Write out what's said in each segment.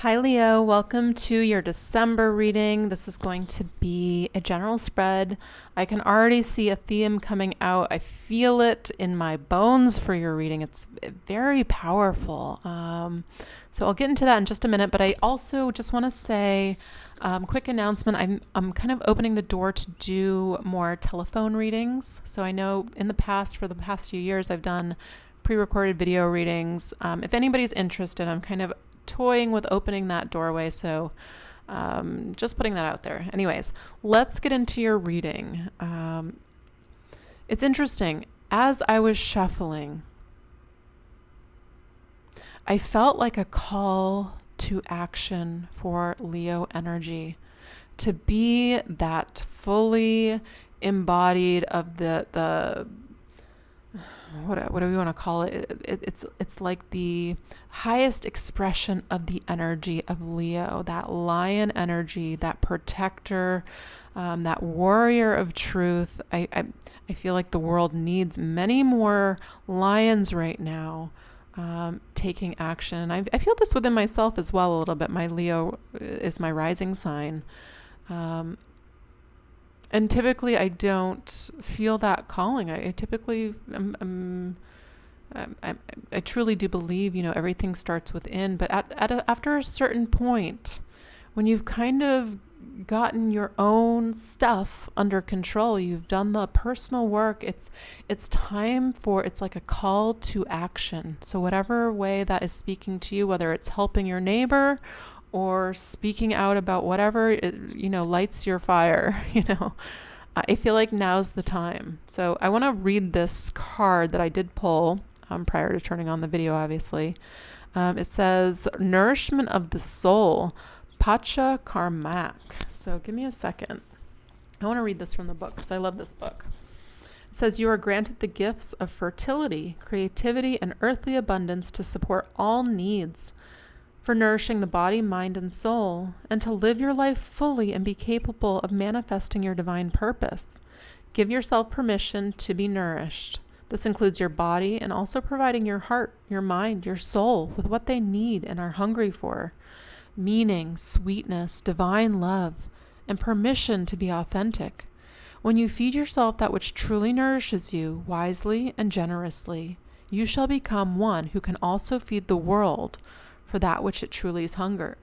Hi Leo, welcome to your December reading. This is going to be a general spread. I can already see a theme coming out. I feel it in my bones for your reading. It's very powerful. So I'll get into that in just a minute, but I also just want to say, quick announcement. I'm kind of opening the door to do more telephone readings. So I know in the past, for the past few years, I've done pre-recorded video readings. If anybody's interested, I'm kind of toying with opening that doorway, so just putting that out there. Anyways, let's get into your reading. It's interesting. As I was shuffling, I felt like a call to action for Leo energy, to be that fully embodied of the what do we want to call it? It's like the highest expression of the energy of Leo, that lion energy, that protector, that warrior of truth. I feel like the world needs many more lions right now, taking action. I feel this within myself as well a little bit. My Leo is my rising sign. And typically I don't feel that calling. I typically, I truly do believe, everything starts within. But after a certain point, when you've kind of gotten your own stuff under control, you've done the personal work, it's time for, it's like a call to action. So whatever way that is speaking to you, whether it's helping your neighbor or speaking out about whatever, lights your fire, I feel like now's the time. So I want to read this card that I did pull prior to turning on the video, obviously. It says, Nourishment of the Soul, Pacha Karmak. So give me a second. I want to read this from the book because I love this book. It says, you are granted the gifts of fertility, creativity, and earthly abundance to support all needs, for nourishing the body, mind, and soul, and to live your life fully and be capable of manifesting your divine purpose. Give yourself permission to be nourished. This includes your body and also providing your heart, your mind, your soul with what they need and are hungry for. Meaning, sweetness, divine love, and permission to be authentic. When you feed yourself that which truly nourishes you, wisely and generously, you shall become one who can also feed the world for that which it truly is hungry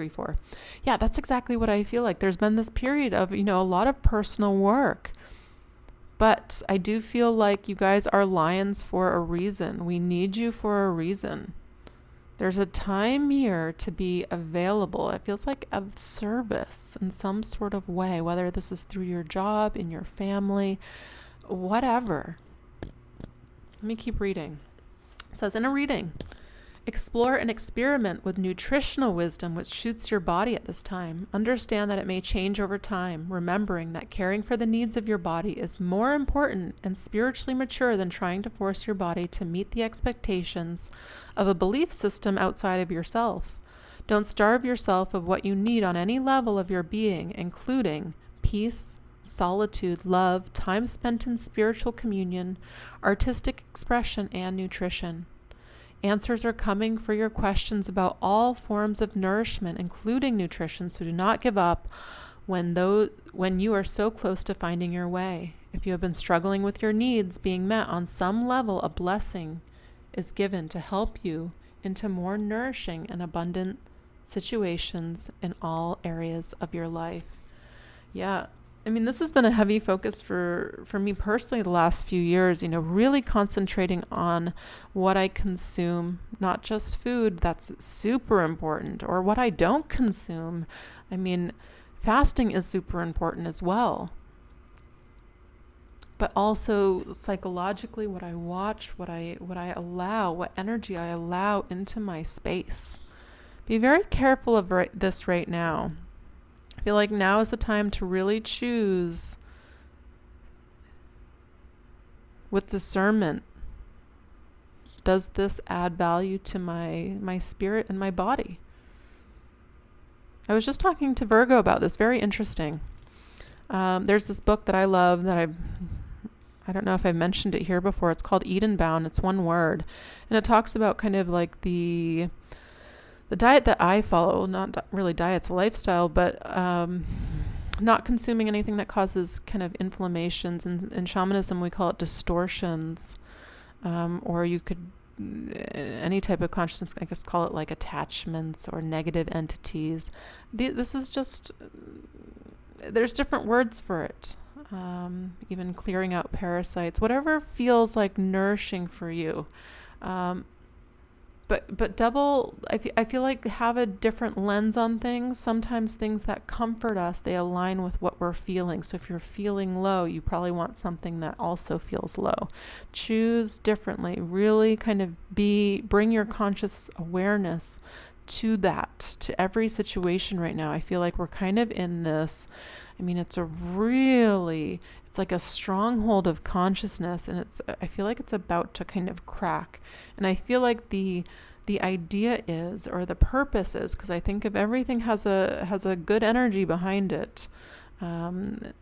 for. Yeah, that's exactly what I feel like. There's been this period of, a lot of personal work. But I do feel like you guys are lions for a reason. We need you for a reason. There's a time here to be available. It feels like of service in some sort of way, whether this is through your job, in your family, whatever. Let me keep reading. It says, in a reading, explore and experiment with nutritional wisdom which suits your body at this time. Understand that it may change over time, remembering that caring for the needs of your body is more important and spiritually mature than trying to force your body to meet the expectations of a belief system outside of yourself. Don't starve yourself of what you need on any level of your being, including peace, solitude, love, time spent in spiritual communion, artistic expression, and nutrition. Answers are coming for your questions about all forms of nourishment, including nutrition, so do not give up when you are so close to finding your way. If you have been struggling with your needs being met on some level, a blessing is given to help you into more nourishing and abundant situations in all areas of your life. Yeah. This has been a heavy focus for me personally the last few years, really concentrating on what I consume, not just food, that's super important, or what I don't consume. Fasting is super important as well. But also psychologically, what I watch, what I allow, what energy I allow into my space. Be very careful of this right now. I feel like now is the time to really choose with discernment. Does this add value to my spirit and my body? I was just talking to Virgo about this. Very interesting. There's this book that I love that I don't know if I've mentioned it here before. It's called Eden Bound. It's one word. And it talks about kind of like the The diet that I follow, not really diet's a lifestyle, but not consuming anything that causes kind of inflammations. In shamanism, we call it distortions, or you could, any type of consciousness, I guess, call it like attachments or negative entities. This is just, there's different words for it. Even clearing out parasites, whatever feels like nourishing for you. But double, I feel like have a different lens on things. Sometimes things that comfort us, they align with what we're feeling. So if you're feeling low, you probably want something that also feels low. Choose differently. Really kind of bring your conscious awareness to that, to every situation right now. I feel like we're kind of in this, I mean, it's like a stronghold of consciousness, and I feel like it's about to kind of crack. And I feel like the idea is, or the purpose is, because I think of everything has a good energy behind it. One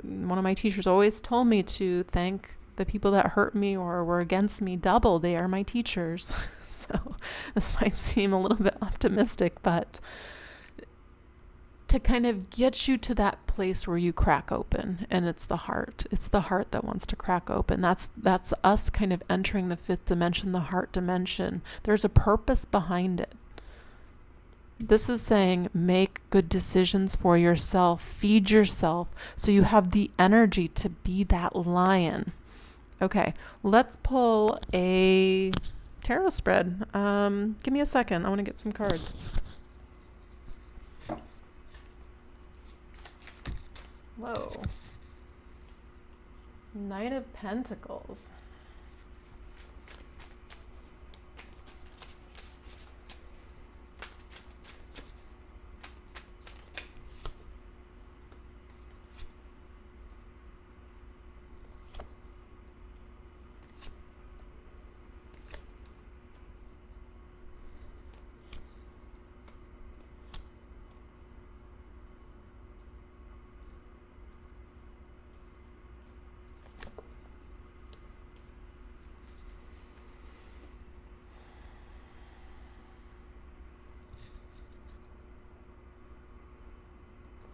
of my teachers always told me to thank the people that hurt me or were against me double. They are my teachers. So this might seem a little bit optimistic, but to kind of get you to that place where you crack open, and it's the heart. It's the heart that wants to crack open. That's us kind of entering the fifth dimension, the heart dimension. There's a purpose behind it. This is saying make good decisions for yourself, feed yourself, so you have the energy to be that lion. Okay, let's pull a tarot spread. Give me a second. I want to get some cards. Whoa. Knight of Pentacles.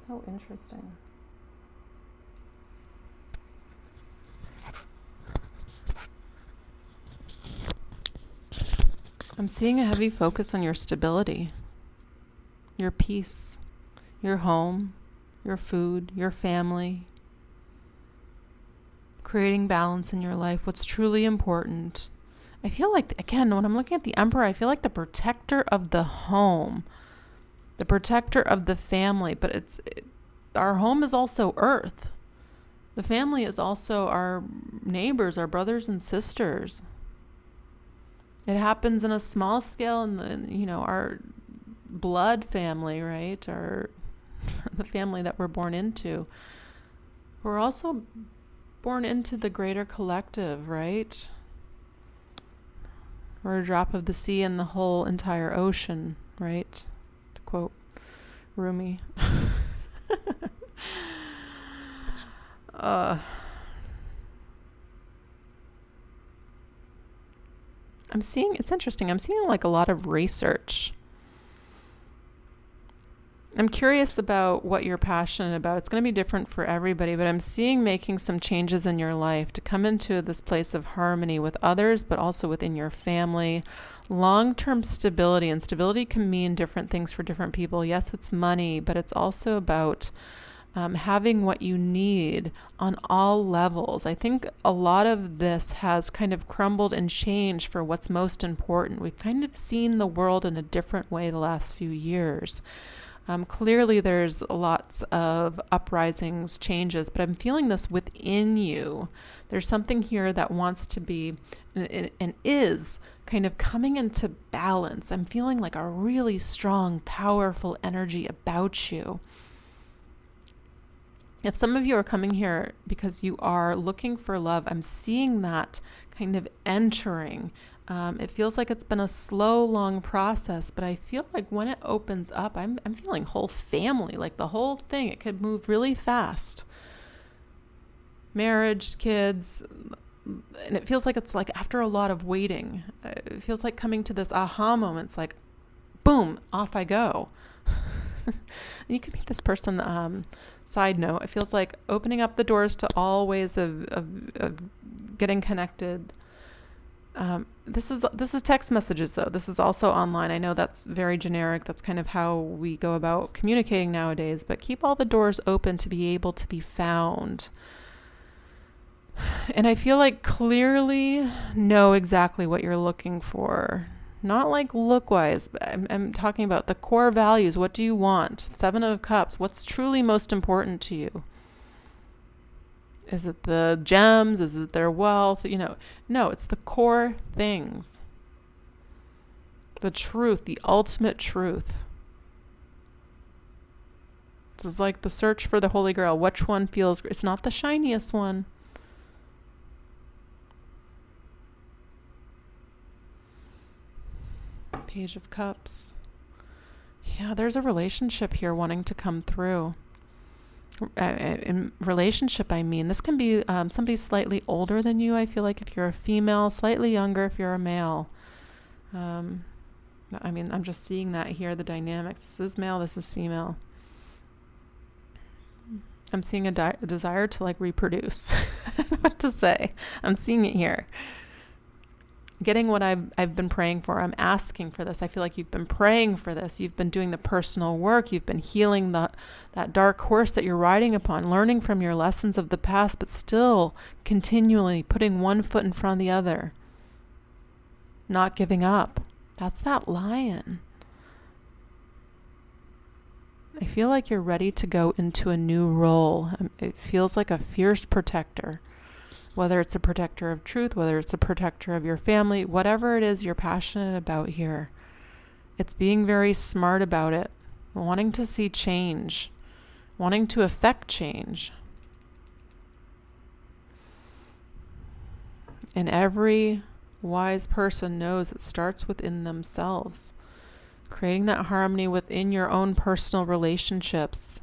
So interesting. I'm seeing a heavy focus on your stability, your peace, your home, your food, your family, creating balance in your life, what's truly important. I feel like, again, when I'm looking at the Emperor, I feel like the protector of the home, the protector of the family, but our home is also earth. The family is also our neighbors, our brothers and sisters. It happens in a small scale in our blood family, right? The family that we're born into. We're also born into the greater collective, right? We're a drop of the sea in the whole entire ocean, right? Quote Rumi. It's interesting. I'm seeing like a lot of research. I'm curious about what you're passionate about. It's going to be different for everybody, but I'm seeing making some changes in your life to come into this place of harmony with others, but also within your family. Long-term stability, and stability can mean different things for different people. Yes, it's money, but it's also about having what you need on all levels. I think a lot of this has kind of crumbled and changed for what's most important. We've kind of seen the world in a different way the last few years. Clearly there's lots of uprisings, changes, but I'm feeling this within you. There's something here that wants to be and is kind of coming into balance. I'm feeling like a really strong, powerful energy about you. If some of you are coming here because you are looking for love, I'm seeing that kind of entering. It feels like it's been a slow, long process, but I feel like when it opens up, I'm feeling whole family, like the whole thing. It could move really fast. Marriage, kids, and it feels like it's like after a lot of waiting, it feels like coming to this aha moment. It's like, boom, off I go. You can meet this person. Side note, it feels like opening up the doors to all ways of getting connected. This is text messages, though. This is also online. I know that's very generic. That's kind of how we go about communicating nowadays. But keep all the doors open to be able to be found. And I feel like clearly know exactly what you're looking for. Not like look-wise, but I'm talking about the core values. What do you want? Seven of Cups. What's truly most important to you? Is it the gems? Is it their wealth? No, it's the core things. The truth, the ultimate truth. This is like the search for the Holy Grail. Which one feels... It's not the shiniest one. Page of Cups. Yeah, there's a relationship here wanting to come through. In relationship, I mean, this can be somebody slightly older than you. I feel like if you're a female, slightly younger if you're a male. I mean, I'm just seeing that here, the dynamics. This is male, this is female. I'm seeing a desire to like reproduce. I don't know what to say. I'm seeing it here. Getting what I've been praying for. I'm asking for this. I feel like you've been praying for this. You've been doing the personal work. You've been healing that dark horse that you're riding upon, learning from your lessons of the past, but still continually putting one foot in front of the other. Not giving up. That's that lion. I feel like you're ready to go into a new role. It feels like a fierce protector. Whether it's a protector of truth, whether it's a protector of your family, whatever it is you're passionate about here, it's being very smart about it, wanting to see change, wanting to affect change. And every wise person knows it starts within themselves, creating that harmony within your own personal relationships.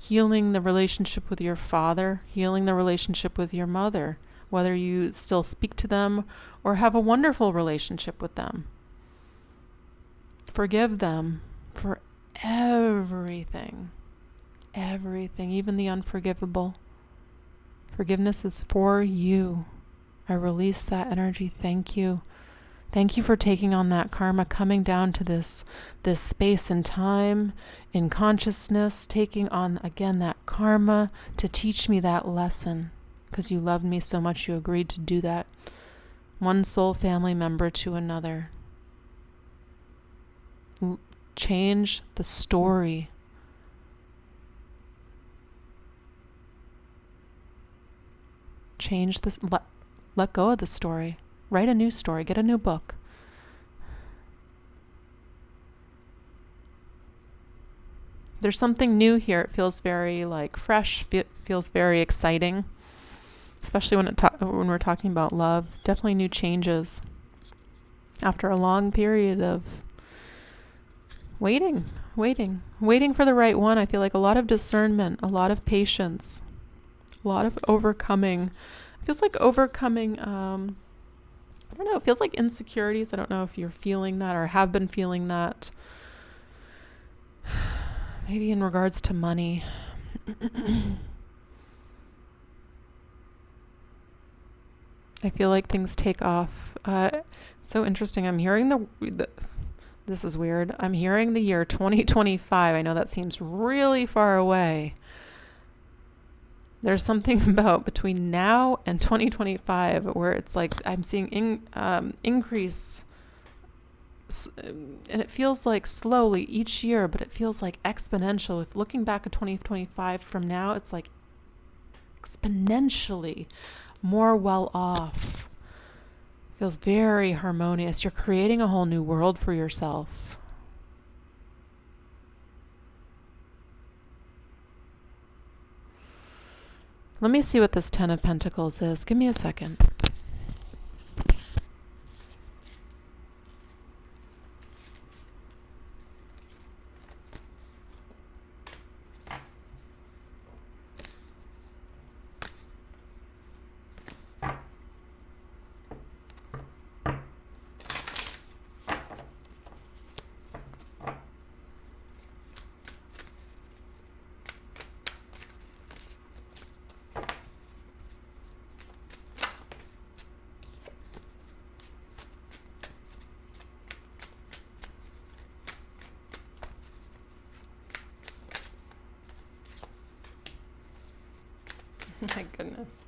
Healing the relationship with your father, healing the relationship with your mother, whether you still speak to them or have a wonderful relationship with them. Forgive them for everything, even the unforgivable. Forgiveness is for you. I release that energy. Thank you. Thank you for taking on that karma, coming down to this space and time, in consciousness, taking on, again, that karma to teach me that lesson. Because you loved me so much, you agreed to do that. One soul family member to another. Change the story. Change this. Let go of the story. Write a new story. Get a new book. There's something new here. It feels very like fresh. Feels very exciting, especially when we're talking about love. Definitely new changes after a long period of waiting for the right one. I feel like a lot of discernment, a lot of patience, a lot of overcoming. It feels like overcoming. I don't know, it feels like insecurities. I don't know if you're feeling that or have been feeling that. Maybe in regards to money. I feel like things take off. So interesting. I'm hearing this is weird. I'm hearing the year 2025. I know that seems really far away. There's something about between now and 2025 where it's like I'm seeing increase, and it feels like slowly each year, but it feels like exponential. If looking back at 2025 from now, it's like exponentially more well off. Feels very harmonious. You're creating a whole new world for yourself. Let me see what this Ten of Pentacles is. Give me a second. My goodness.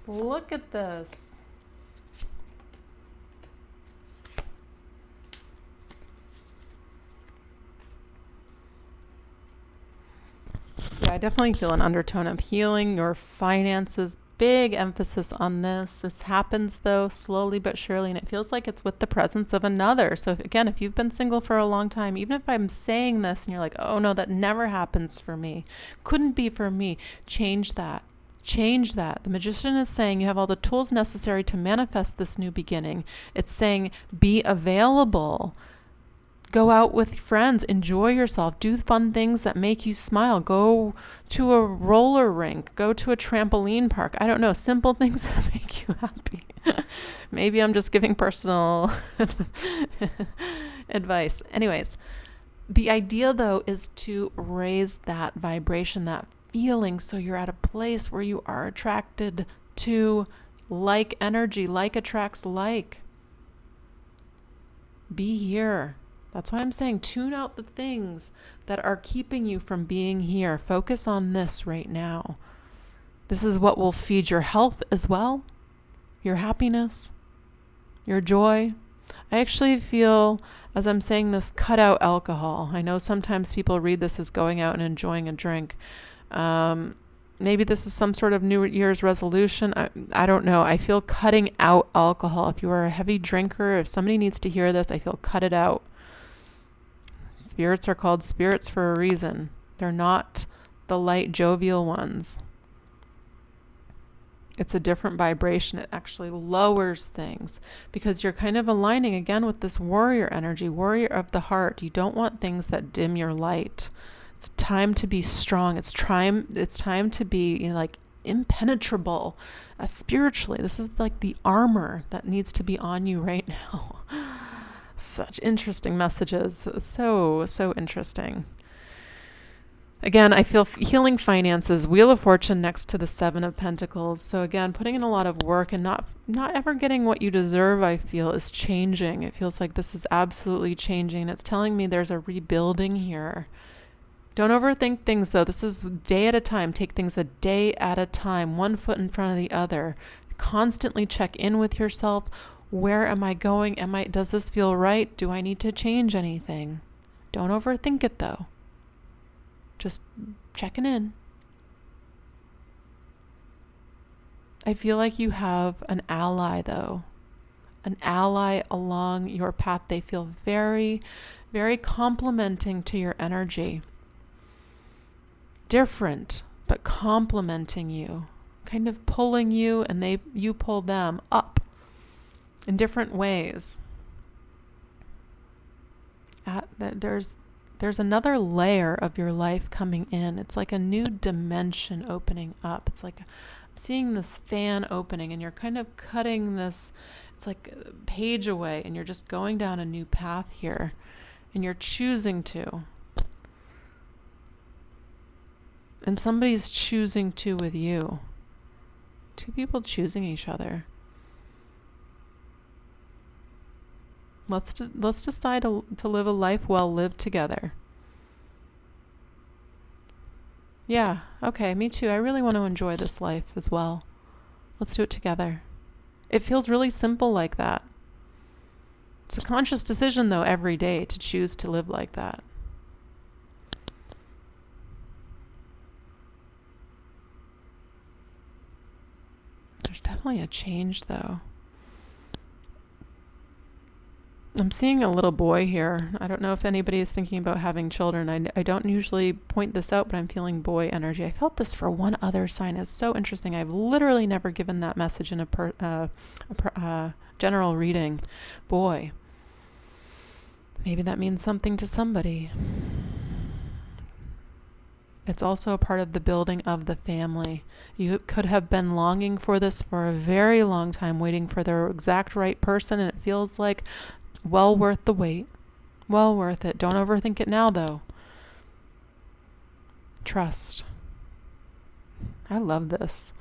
Look at this. Yeah, I definitely feel an undertone of healing your finances. Big emphasis on this. This happens though slowly but surely, and it feels like it's with the presence of another. So again, if you've been single for a long time, even if I'm saying this and you're like, oh no, that never happens for me, couldn't be for me, change that. Change that. The magician is saying you have all the tools necessary to manifest this new beginning. It's saying be available. Go out with friends, enjoy yourself, do fun things that make you smile, go to a roller rink, go to a trampoline park. I don't know, simple things that make you happy. Maybe I'm just giving personal advice. Anyways, the idea though is to raise that vibration, that feeling, so you're at a place where you are attracted to like energy, like attracts like. Be here. That's why I'm saying tune out the things that are keeping you from being here. Focus on this right now. This is what will feed your health as well, your happiness, your joy. I actually feel, as I'm saying this, cut out alcohol. I know sometimes people read this as going out and enjoying a drink. Maybe this is some sort of New Year's resolution. I don't know. I feel cutting out alcohol. If you are a heavy drinker, if somebody needs to hear this, I feel cut it out. Spirits are called spirits for a reason. They're not the light, jovial ones. It's a different vibration. It actually lowers things because you're kind of aligning again with this warrior energy, warrior of the heart. You don't want things that dim your light. It's time to be strong. It's time to be, you know, like impenetrable spiritually. This is like the armor that needs to be on you right now. Such interesting messages. So interesting. Again, I feel healing finances, Wheel of Fortune next to the Seven of Pentacles. So again, putting in a lot of work and not ever getting what you deserve, I feel, is changing. It feels like this is absolutely changing. It's telling me there's a rebuilding here. Don't overthink things though. This is day at a time. Take things a day at a time, one foot in front of the other. Constantly check in with yourself. Where am I going? Does this feel right? Do I need to change anything? Don't overthink it though. Just checking in. I feel like you have an ally though. An ally along your path. They feel very, very complimenting to your energy. Different, but complimenting you. Kind of pulling you and you pull them up. In different ways. There's another layer of your life coming in. It's like a new dimension opening up. It's like I'm seeing this fan opening and you're kind of cutting this, it's like a page away and you're just going down a new path here and you're choosing to. And somebody's choosing to with you. Two people choosing each other. Let's decide to live a life well lived together. Yeah, okay, me too. I really want to enjoy this life as well. Let's do it together. It feels really simple like that. It's a conscious decision, though, every day to choose to live like that. There's definitely a change, though. I'm seeing a little boy here. I don't know if anybody is thinking about having children. I don't usually point this out, but I'm feeling boy energy. I felt this for one other sign. It's so interesting. I've literally never given that message in a general reading. Boy. Maybe that means something to somebody. It's also a part of the building of the family. You could have been longing for this for a very long time, waiting for the exact right person, and it feels like well worth the wait. Well worth it. Don't overthink it now, though. Trust. I love this.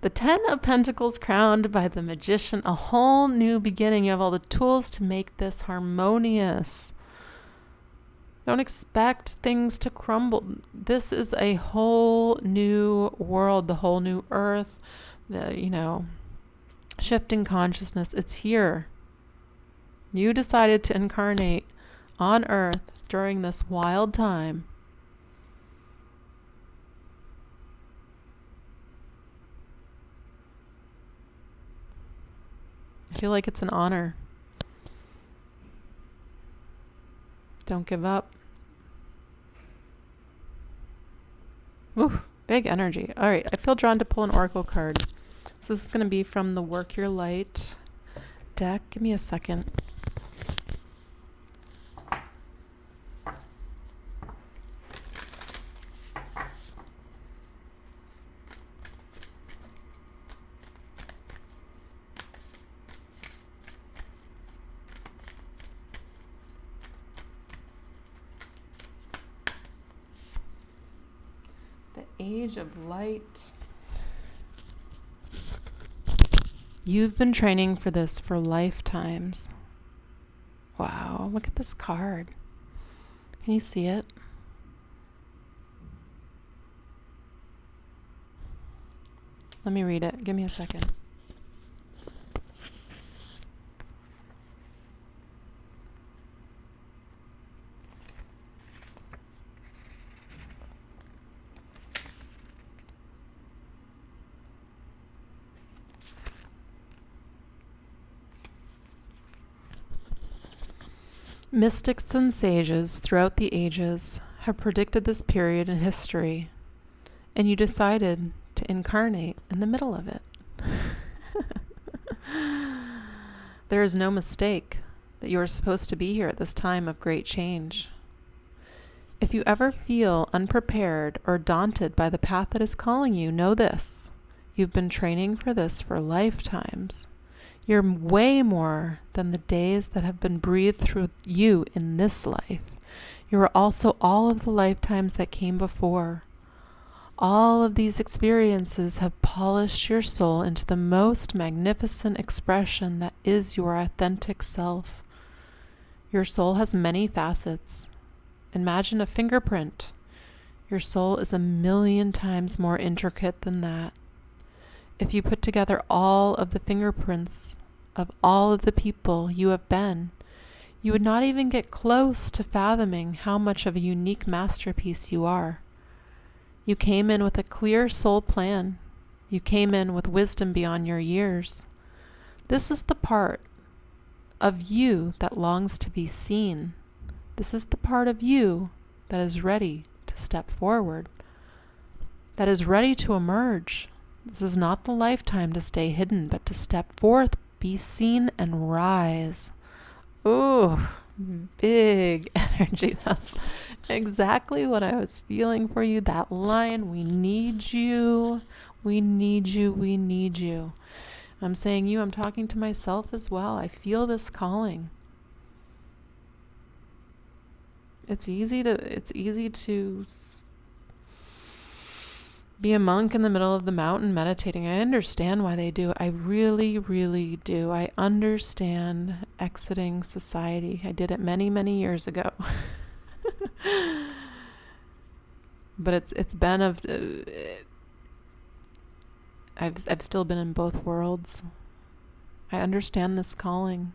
The 10 of Pentacles crowned by the Magician, a whole new beginning. You have all the tools to make this harmonious. Don't expect things to crumble. This is a whole new world, the whole new earth, the, shifting consciousness. It's here. You decided to incarnate on earth during this wild time. I feel like it's an honor. Don't give up. Ooh, big energy. All right, I feel drawn to pull an oracle card. So this is going to be from the Work Your Light deck. Give me a second. Age of Light. You've been training for this for lifetimes. Wow, look at this card. Can you see it? Let me read it. Give me a second. Mystics and sages throughout the ages have predicted this period in history, and you decided to incarnate in the middle of it. There is no mistake that you are supposed to be here at this time of great change. If you ever feel unprepared or daunted by the path that is calling you, know this. You've been training for this for lifetimes. You're way more than the days that have been breathed through you in this life. You are also all of the lifetimes that came before. All of these experiences have polished your soul into the most magnificent expression that is your authentic self. Your soul has many facets. Imagine a fingerprint. Your soul is 1,000,000 times more intricate than that. If you put together all of the fingerprints of all of the people you have been, you would not even get close to fathoming how much of a unique masterpiece you are. You came in with a clear soul plan. You came in with wisdom beyond your years. This is the part of you that longs to be seen. This is the part of you that is ready to step forward, that is ready to emerge. This is not the lifetime to stay hidden, but to step forth, be seen, and rise. Ooh, big energy. That's exactly what I was feeling for you. That line, we need you, we need you, we need you. I'm saying you, I'm talking to myself as well. I feel this calling. It's easy to be a monk in the middle of the mountain meditating. I understand why they do. I really, really do. I understand exiting society. I did it many, many years ago. But it's been I've still been in both worlds. I understand this calling.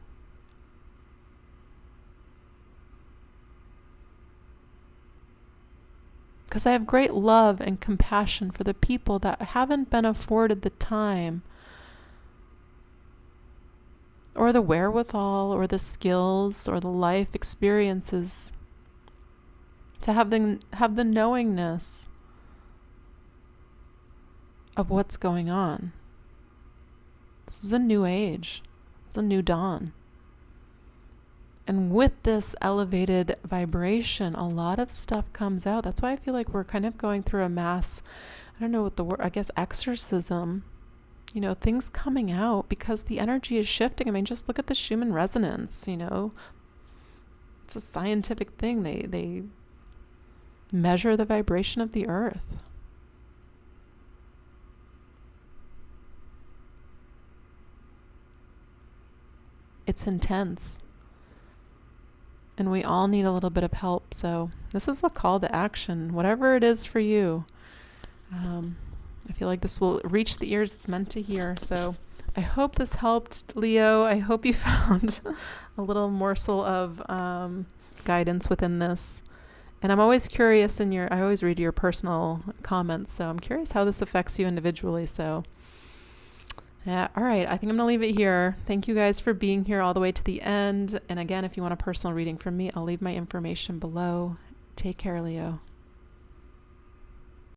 Because I have great love and compassion for the people that haven't been afforded the time or the wherewithal or the skills or the life experiences to have the knowingness of what's going on. This is a new age. It's a new dawn. And with this elevated vibration, a lot of stuff comes out. That's why I feel like we're kind of going through a mass, I don't know what the word, I guess exorcism, things coming out because the energy is shifting. I mean, just look at the Schumann resonance, it's a scientific thing. They measure the vibration of the earth. It's intense. And we all need a little bit of help. So this is a call to action, whatever it is for you. I feel like this will reach the ears it's meant to hear. So I hope this helped, Leo. I hope you found a little morsel of guidance within this. And I'm always curious I always read your personal comments. So I'm curious how this affects you individually. So yeah, all right. I think I'm going to leave it here. Thank you guys for being here all the way to the end. And again, if you want a personal reading from me, I'll leave my information below. Take care, Leo.